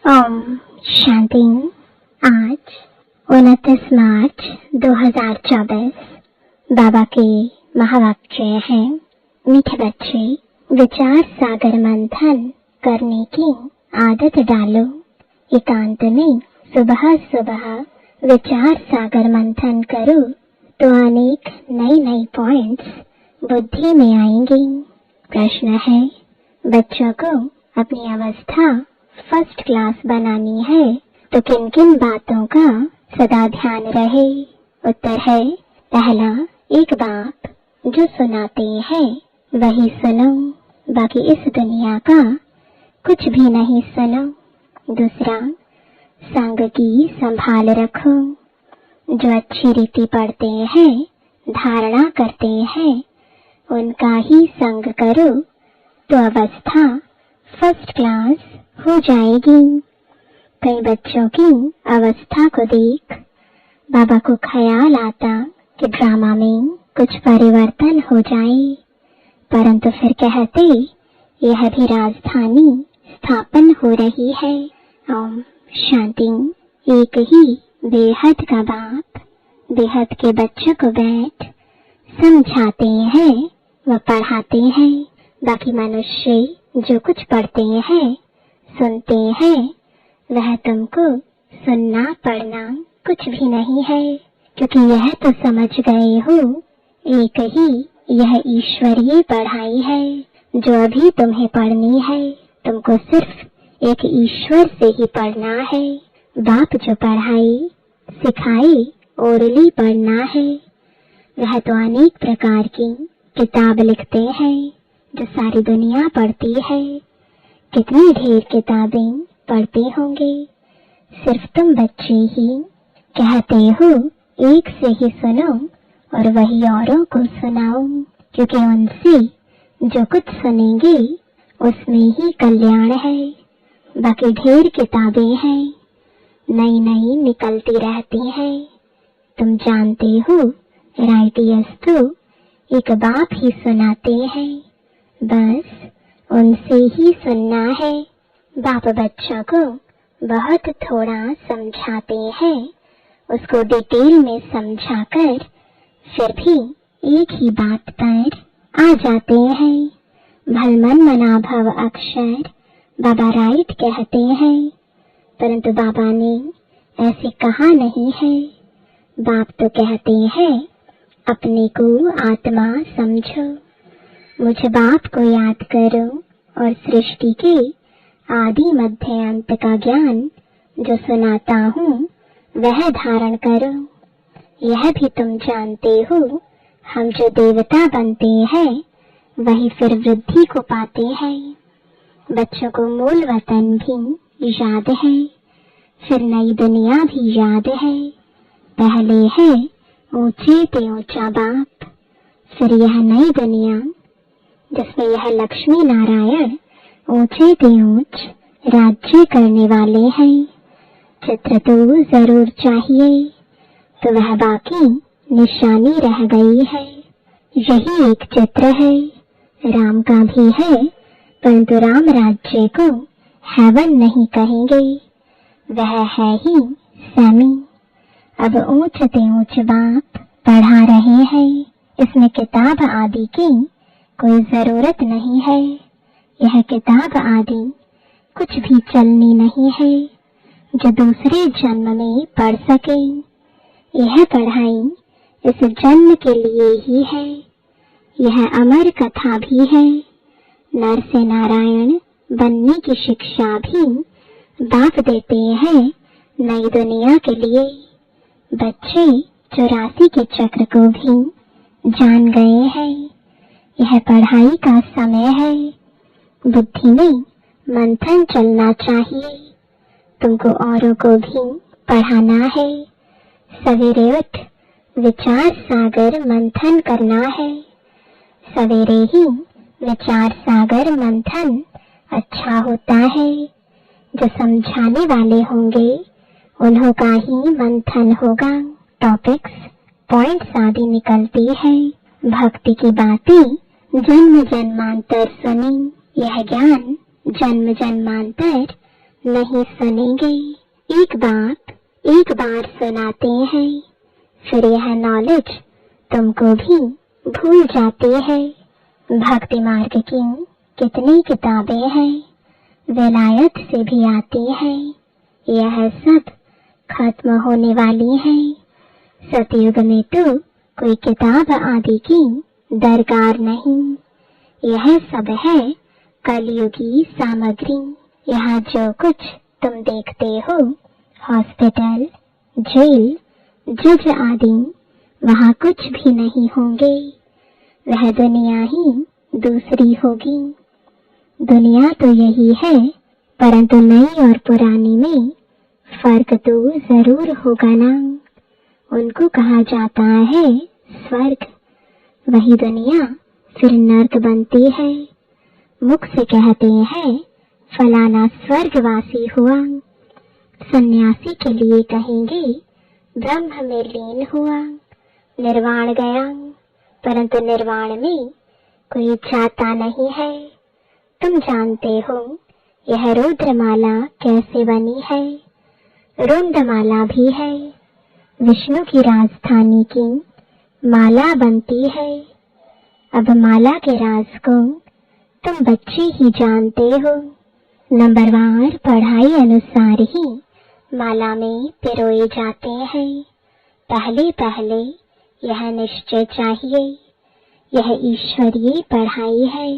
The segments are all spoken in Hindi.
ओम शांति। आज 29 मार्च 2024 बाबा के महावाक्य हैं। मीठे बच्चे, विचार सागर मंथन करने की आदत डालो। एकांत में सुबह सुबह विचार सागर मंथन करो तो अनेक नए पॉइंट्स बुद्धि में आएंगे। प्रश्न है, बच्चों को अपनी अवस्था फर्स्ट क्लास बनानी है तो किन किन बातों का सदा ध्यान रहे? उत्तर है, पहला, एक बाप जो सुनाते हैं वही सुनो, बाकी इस दुनिया का कुछ भी नहीं सुनो। दूसरा, संग की संभाल रखो। जो अच्छी रीति पढ़ते हैं, धारणा करते हैं, उनका ही संग करो तो अवस्था फर्स्ट क्लास हो जाएगी। कई बच्चों की अवस्था को देख बाबा को ख्याल आता कि ड्रामा में कुछ परिवर्तन हो जाए, परंतु फिर कहते यह भी राजधानी स्थापन हो रही है। ओम शांति। एक ही बेहद का बाप बेहद के बच्चों को बैठ समझाते हैं व पढ़ाते हैं। बाकी मनुष्य जो कुछ पढ़ते हैं, सुनते हैं, वह तुमको सुनना पढ़ना कुछ भी नहीं है, क्योंकि यह तो समझ गए हो एक ही यह ईश्वरीय पढ़ाई है जो अभी तुम्हें पढ़नी है। तुमको सिर्फ एक ईश्वर से ही पढ़ना है। बाप जो पढ़ाई सिखाई ओरली पढ़ना है, वह तो अनेक प्रकार की किताब लिखते हैं जो सारी दुनिया पढ़ती है। कितनी ढेर किताबें पढ़ते होंगे, सिर्फ तुम बच्चे ही कहते हो एक से ही सुनो और वही औरों को सुनाओ, क्योंकि उनसे जो कुछ सुनेंगे उसमें ही कल्याण है। बाकी ढेर किताबें हैं, नई नई निकलती रहती हैं। तुम जानते हो राइटियस तो एक बाप ही सुनाते हैं, बस उनसे ही सुनना है। बाप बच्चों को बहुत थोड़ा समझाते हैं, उसको डिटेल में समझाकर फिर भी एक ही बात पर आ जाते हैं। भलमन मना भव अक्षर बाबा राइट कहते हैं, परंतु बाबा ने ऐसे कहा नहीं है। बाप तो कहते हैं अपने को आत्मा समझो, मुझे बाप को याद करो और सृष्टि के आदि मध्य अंत का ज्ञान जो सुनाता हूँ वह धारण करो। यह भी तुम जानते हो, हम जो देवता बनते हैं वही फिर वृद्धि को पाते हैं। बच्चों को मूल वतन भी याद है, फिर नई दुनिया भी याद है। पहले है ऊंचे पे ऊंचा बाप, फिर यह नई दुनिया जिसमें यह लक्ष्मी नारायण ऊंचे पे ऊंच राज्य करने वाले हैं। चित्र तो जरूर चाहिए, तो वह बाकी निशानी रह गई है। यही एक चित्र है, राम का भी है, परंतु राम राज्य को हेवन नहीं कहेंगे, वह है ही सैमी। अब ऊंच ते ऊंच बाप पढ़ा रहे हैं, इसमें किताब आदि की कोई जरूरत नहीं है। यह किताब आदि कुछ भी चलनी नहीं है जो दूसरे जन्म में पढ़ सके। यह पढ़ाई इस जन्म के लिए ही है। यह अमर कथा भी है। नर से नारायण बनने की शिक्षा भी बाप देते हैं नई दुनिया के लिए। बच्चे 84 के चक्र को भी जान गए हैं। यह पढ़ाई का समय है। बुद्धि में मंथन चलना चाहिए। तुमको औरों को भी पढ़ाना है। सवेरे उठ विचार सागर मंथन करना है। सवेरे ही विचार सागर मंथन अच्छा होता है। जो समझाने वाले होंगे उन्हों का ही मंथन होगा। टॉपिक्स पॉइंट्स आदि निकलती है। भक्ति की बातें जन्म जन्मांतर सुनी, यह ज्ञान जन्म जन्मांतर नहीं सुनेंगे। एक बात एक बार सुनाते हैं, फिर यह नॉलेज तुमको भी भूल जाती है। भक्ति मार्ग की कितनी किताबें हैं, विलायत से भी आती है, यह सब खत्म होने वाली है। सतयुग में तो कोई किताब आदि की दरकार नहीं, यह सब है कलयुगी सामग्री। यहाँ जो कुछ तुम देखते हो, हॉस्पिटल, जेल, जज आदि, वहाँ कुछ भी नहीं होंगे। वह दुनिया ही दूसरी होगी। दुनिया तो यही है, परंतु नई और पुरानी में फर्क तो जरूर होगा ना। उनको कहा जाता है स्वर्ग, वही दुनिया फिर नर्क बनती है। मुख से कहते हैं फलाना स्वर्गवासी हुआ, सन्यासी के लिए कहेंगे ब्रह्म में लीन हुआ, निर्वाण गया, परंतु निर्वाण में कोई जाता नहीं है। तुम जानते हो यह रुद्रमाला कैसे बनी है? रुंडमाला भी है, विष्णु की राजधानी की माला बनती है। अब माला के राज को तुम बच्चे ही जानते हो। नंबरवार पढ़ाई अनुसार ही माला में पिरोए जाते हैं। पहले पहले यह निश्चय चाहिए, यह ईश्वरीय पढ़ाई है।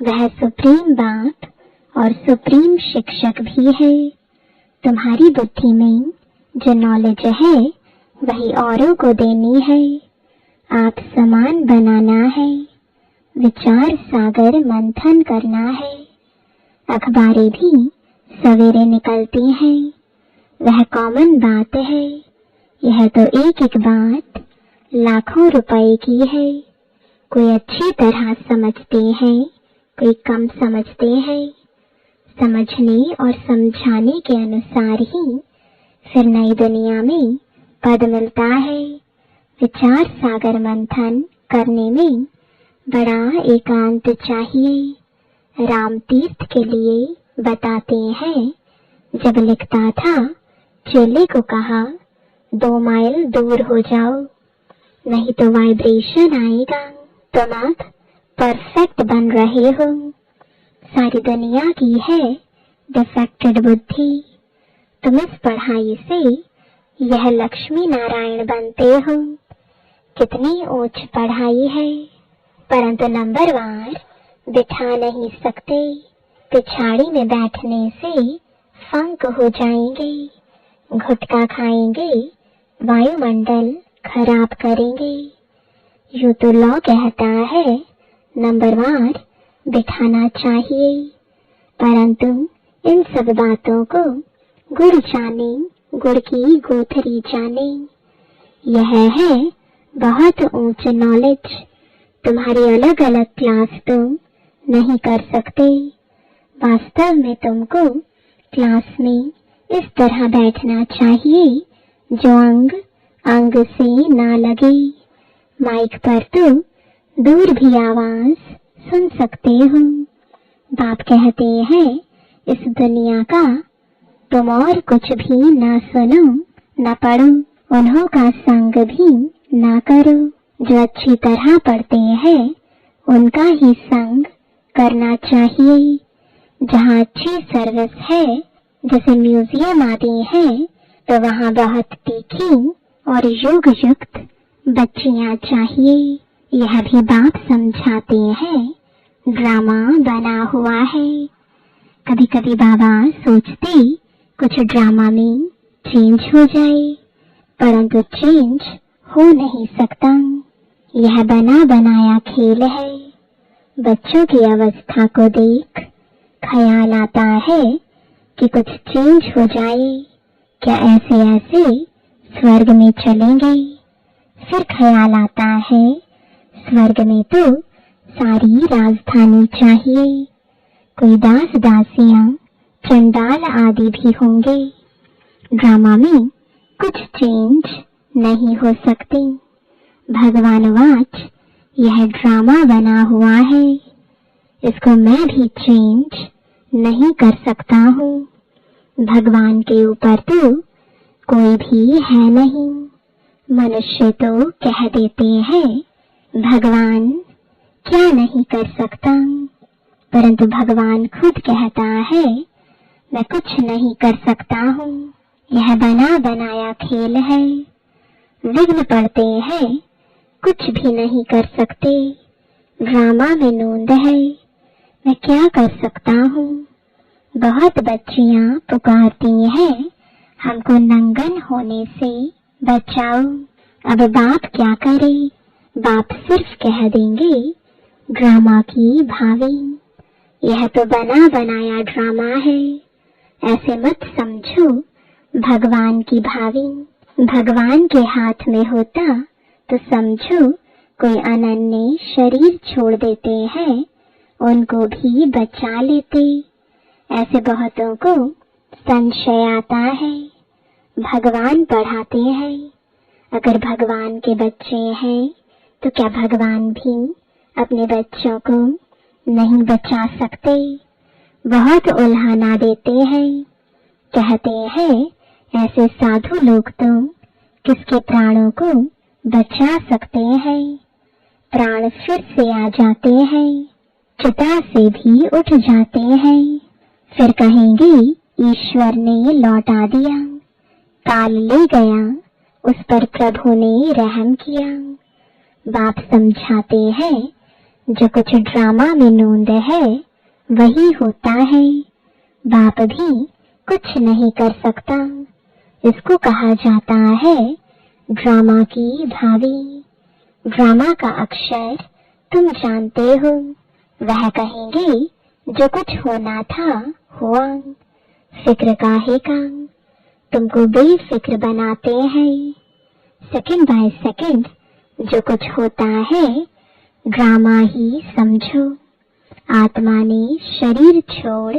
वह सुप्रीम बाप और सुप्रीम शिक्षक भी है। तुम्हारी बुद्धि में जो नॉलेज है वही औरों को देनी है। आप समान बनाना है, विचार सागर मंथन करना है। अखबारें भी सवेरे निकलती हैं, वह कॉमन बात है। यह तो एक एक बात लाखों रुपए की है। कोई अच्छी तरह समझते हैं, कोई कम समझते हैं। समझने और समझाने के अनुसार ही फिर नई दुनिया में पद मिलता है। विचार सागर मंथन करने में बड़ा एकांत चाहिए। राम तीर्थ के लिए बताते हैं, जब लिखता था चेले को कहा 2 माइल दूर हो जाओ, नहीं तो वाइब्रेशन आएगा। तुम अब परफेक्ट बन रहे हो। सारी दुनिया की है डिफेक्टेड बुद्धि। तुम इस पढ़ाई से यह लक्ष्मी नारायण बनते हो। कितनी ऊंच पढ़ाई है, परंतु नंबरवार बिठा नहीं सकते। पिछाड़ी में बैठने से फंक हो जाएंगे, गुटखा खाएंगे, वायुमंडल खराब करेंगे। यूं तो लॉ कहता है नंबरवार बिठाना चाहिए, परंतु इन सब बातों को गुड़ जाने, गुड़ की गोथरी जाने। यह है बहुत ऊंच नॉलेज। तुम्हारी अलग अलग क्लास तुम नहीं कर सकते। वास्तव में तुमको क्लास में इस तरह बैठना चाहिए जो अंग अंग से ना लगे। माइक पर तो दूर भी आवाज सुन सकते हो। बाप कहते हैं इस दुनिया का तुम और कुछ भी ना सुनो ना पढ़ो, उन्हों का संग भी ना करो। जो अच्छी तरह पढ़ते हैं उनका ही संग करना चाहिए। जहाँ अच्छी सर्विस है, जैसे म्यूजियम आदि है, तो वहाँ बहुत तीखी और योग युक्त बच्चियाँ चाहिए। यह भी बाप समझाते हैं ड्रामा बना हुआ है। कभी कभी बाबा सोचते कुछ ड्रामा में चेंज हो जाए, परंतु चेंज हो नहीं सकता। यह बना बनाया खेल है। बच्चों की अवस्था को देख ख्याल आता है कि कुछ चेंज हो जाए, क्या ऐसे ऐसे स्वर्ग में चलेंगे। फिर ख्याल आता है स्वर्ग में तो सारी राजधानी चाहिए, कोई दास दासियां चंडाल आदि भी होंगे। ड्रामा में कुछ चेंज नहीं हो सकती। भगवान वाच यह ड्रामा बना हुआ है, इसको मैं भी चेंज नहीं कर सकता हूँ। भगवान के ऊपर तो कोई भी है नहीं। मनुष्य तो कह देते हैं भगवान क्या नहीं कर सकता, परंतु भगवान खुद कहता है मैं कुछ नहीं कर सकता हूँ, यह बना बनाया खेल है। विघ्न पड़ते हैं, कुछ भी नहीं कर सकते, ड्रामा में नोंद है, मैं क्या कर सकता हूँ। बहुत बच्चियां पुकारती हैं हमको नंगन होने से बचाओ। अब बाप क्या करे, बाप सिर्फ कह देंगे ड्रामा की भावी, यह तो बना बनाया ड्रामा है, ऐसे मत समझो भगवान की भावी। भगवान के हाथ में होता तो समझो कोई अनन्य शरीर छोड़ देते हैं, उनको भी बचा लेते। ऐसे बहुतों को संशय आता है, भगवान पढ़ाते हैं, अगर भगवान के बच्चे हैं तो क्या भगवान भी अपने बच्चों को नहीं बचा सकते। बहुत उल्हाना देते हैं, कहते हैं ऐसे साधु लोग तो किसके प्राणों को बचा सकते हैं। प्राण फिर से आ जाते हैं, चिता से भी उठ जाते हैं, फिर कहेंगे ईश्वर ने लौटा दिया, काल ले गया, उस पर प्रभु ने रहम किया। बाप समझाते हैं जो कुछ ड्रामा में नोंद है वही होता है, बाप भी कुछ नहीं कर सकता। इसको कहा जाता है ड्रामा की भावी। ड्रामा का अक्षर तुम जानते हो, वह कहेंगे जो कुछ होना था हुआ, फिक्र काहे का, तुमको बेफिक्र बनाते हैं। सेकंड बाय सेकंड जो कुछ होता है ड्रामा ही समझो। आत्मा ने शरीर छोड़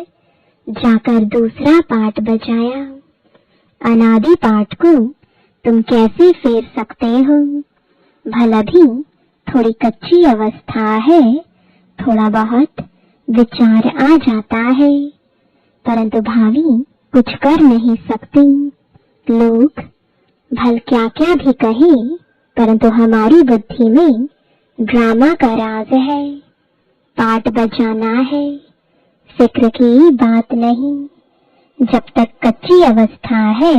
जाकर दूसरा पाठ बजाया, अनादि पाठ को तुम कैसे फेर सकते हो। भला भी थोड़ी कच्ची अवस्था है, थोड़ा बहुत विचार आ जाता है, परंतु भावी कुछ कर नहीं सकती। लोग भल क्या क्या भी कहे, परंतु हमारी बुद्धि में ड्रामा का राज है, पाठ बजाना है, फिक्र की बात नहीं। जब तक कच्ची अवस्था है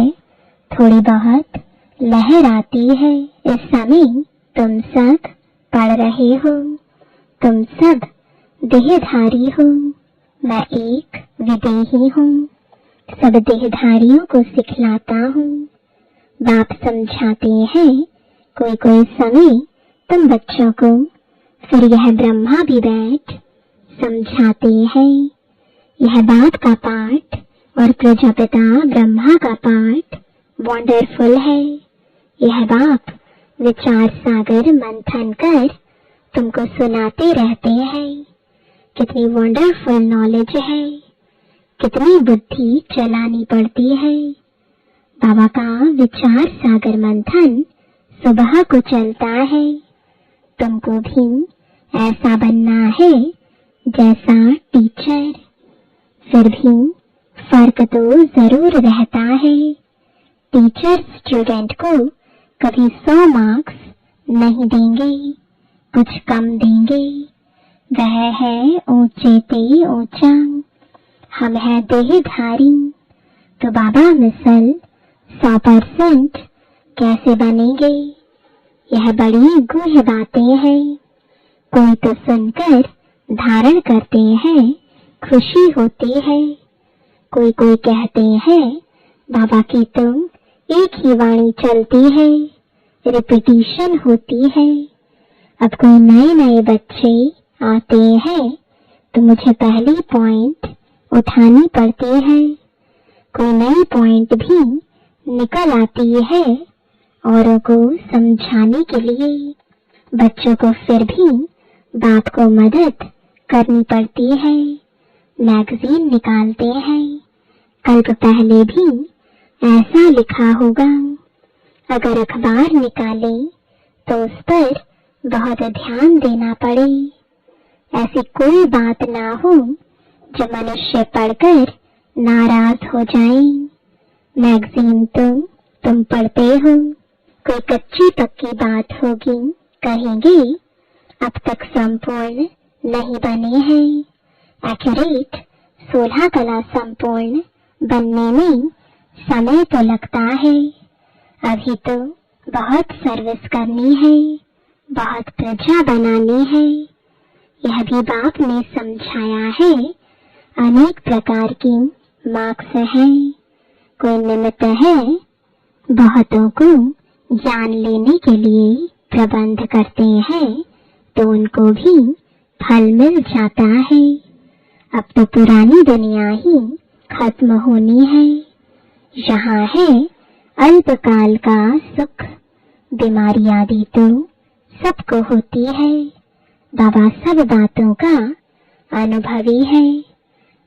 थोड़ी बहुत लहर आती है। इस समय तुम सब पढ़ रहे हो, तुम सब देहधारी हो, मैं एक विदेही हूँ, सब देहधारियों को सिखलाता हूँ। बाप समझाते हैं कोई कोई समय तुम बच्चों को, फिर यह ब्रह्मा भी बैठ समझाते हैं। यह बाप का पाठ और प्रजापिता ब्रह्मा का पाठ वंडरफुल है। यह बाप विचार सागर मंथन कर तुमको सुनाते रहते हैं। कितनी वंडरफुल नॉलेज है, कितनी बुद्धि चलानी पड़ती है। बाबा का विचार सागर मंथन सुबह को चलता है। तुमको भी ऐसा बनना है जैसा टीचर। फिर भी फर्क तो जरूर रहता है। टीचर स्टूडेंट को कभी 100 मार्क्स नहीं देंगे, कुछ कम देंगे। वह है ऊंचे पे ऊंचा, हम है देहधारी। तो बाबा मिसल 100% कैसे बनेंगे? यह बड़ी गूढ़ बातें हैं। कोई तो सुनकर धारण करते हैं, खुशी होती है। कोई कोई कहते हैं बाबा की तो एक ही वाणी चलती है, रिपीटिशन होती है। अब कोई नए नए बच्चे आते हैं तो मुझे पहली पॉइंट उठानी पड़ती है। कोई नई पॉइंट भी निकल आती है औरों को समझाने के लिए। बच्चों को फिर भी बाप को मदद करनी पड़ती है। मैगजीन निकालते हैं, कल्प पहले भी ऐसा लिखा होगा। अगर अखबार निकाले तो उस पर बहुत ध्यान देना पड़े। ऐसी कोई बात ना हो जो मनुष्य पढ़कर नाराज हो जाएं। मैगजीन तो तुम पढ़ते हो, कोई कच्ची पक्की बात होगी, कहेंगे अब तक संपूर्ण नहीं बने हैं। एक्यूरेट 16 कला संपूर्ण बनने में समय तो लगता है। अभी तो बहुत सर्विस करनी है, बहुत प्रजा बनानी है। यह भी बाप ने समझाया है। अनेक प्रकार की मार्क्स हैं, कोई निमित्त है, बहुतों को ज्ञान लेने के लिए प्रबंध करते हैं तो उनको भी फल मिल जाता है। अब तो पुरानी दुनिया ही खत्म होनी है। यहाँ है अल्पकाल का सुख, बीमारी आदि तो सबको होती है। बाबा सब बातों का अनुभवी है,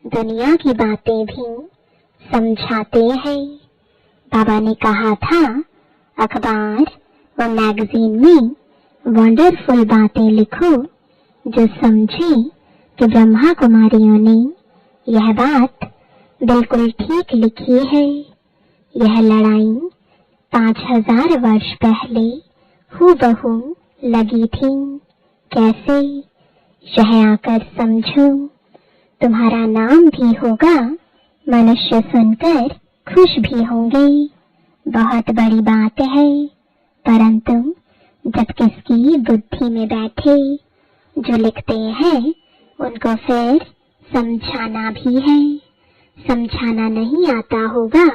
दुनिया की बातें भी समझाते हैं। बाबा ने कहा था अखबार और मैगजीन में वंडरफुल बातें लिखो, जो समझे कि ब्रह्मा कुमारियों ने यह बात बिल्कुल ठीक लिखी है। यह लड़ाई 5000 वर्ष पहले हूबहू लगी थी। कैसे? यह आकर समझो, तुम्हारा नाम भी होगा, मनुष्य सुनकर खुश भी होंगे। बहुत बड़ी बात है, परंतु जब किसकी बुद्धि में बैठे, जो लिखते हैं उनको फिर समझाना भी है। समझाना नहीं आता होगा,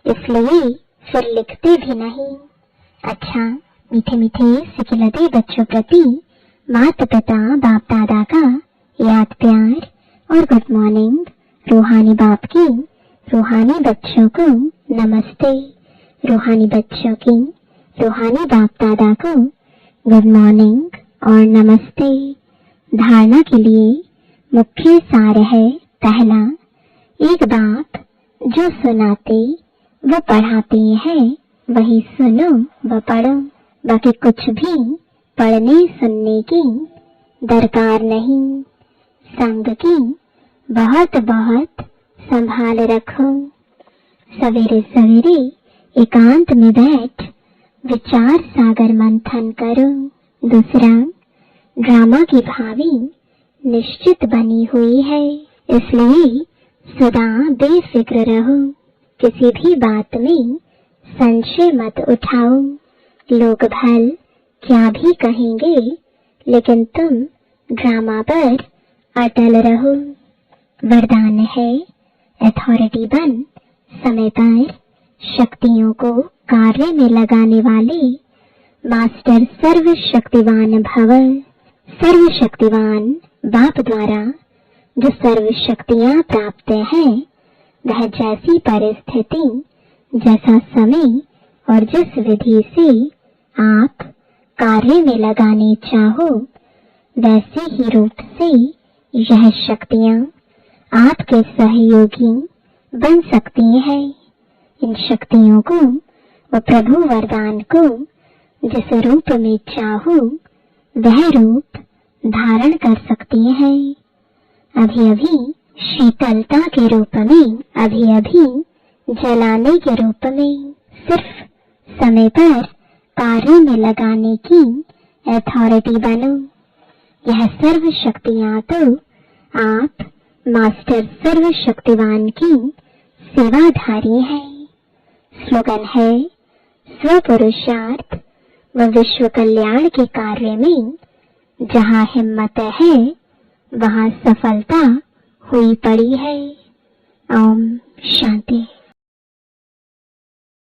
इसलिए फिर लिखते भी नहीं। अच्छा, मीठे मीठे सिकिलते बच्चों प्रति माता पिता बाप दादा का याद प्यार और गुड मॉर्निंग। रूहानी बाप की रूहानी बच्चों को नमस्ते, रूहानी बच्चों की रूहानी बाप दादा को गुड मॉर्निंग और नमस्ते। धारणा के लिए मुख्य सार है, पहला, एक बाप जो सुनाते वो पढ़ाते हैं वही सुनो व पढ़ो। बाकी कुछ भी पढ़ने सुनने की दरकार नहीं। संग की बहुत बहुत संभाल रखो। सवेरे सवेरे एकांत में बैठ विचार सागर मंथन करो। दूसरा, ड्रामा की भावी निश्चित बनी हुई है, इसलिए सदा बेफिक्र रहो। किसी भी बात में संशय मत उठाओ। लोग भल क्या भी कहेंगे, लेकिन तुम ड्रामा पर अटल रहो। वरदान है, अथॉरिटी बन समय पर शक्तियों को कार्य में लगाने वाले मास्टर सर्वशक्तिवान भव। सर्वशक्तिवान बाप द्वारा जो सर्व शक्तियां प्राप्त है, वह जैसी परिस्थिति, जैसा समय और जिस विधि से आप कार्य में लगाने चाहो, वैसे ही रूप से यह शक्तियां आपके सहयोगी बन सकती हैं। इन शक्तियों को व प्रभु वरदान को जिस रूप में चाहो वह रूप धारण कर सकती हैं। अभी अभी शीतलता के रूप में, अभी अभी जलाने के रूप में, सिर्फ समय पर कार्य में लगाने की अथॉरिटी बनो। यह सर्व शक्तियां तो आप मास्टर सर्वशक्तिवान की सेवाधारी है। स्लोगन है, स्वपुरुषार्थ व विश्व कल्याण के कार्य में जहाँ हिम्मत है वहाँ सफलता हुई पड़ी है। ओम शांति।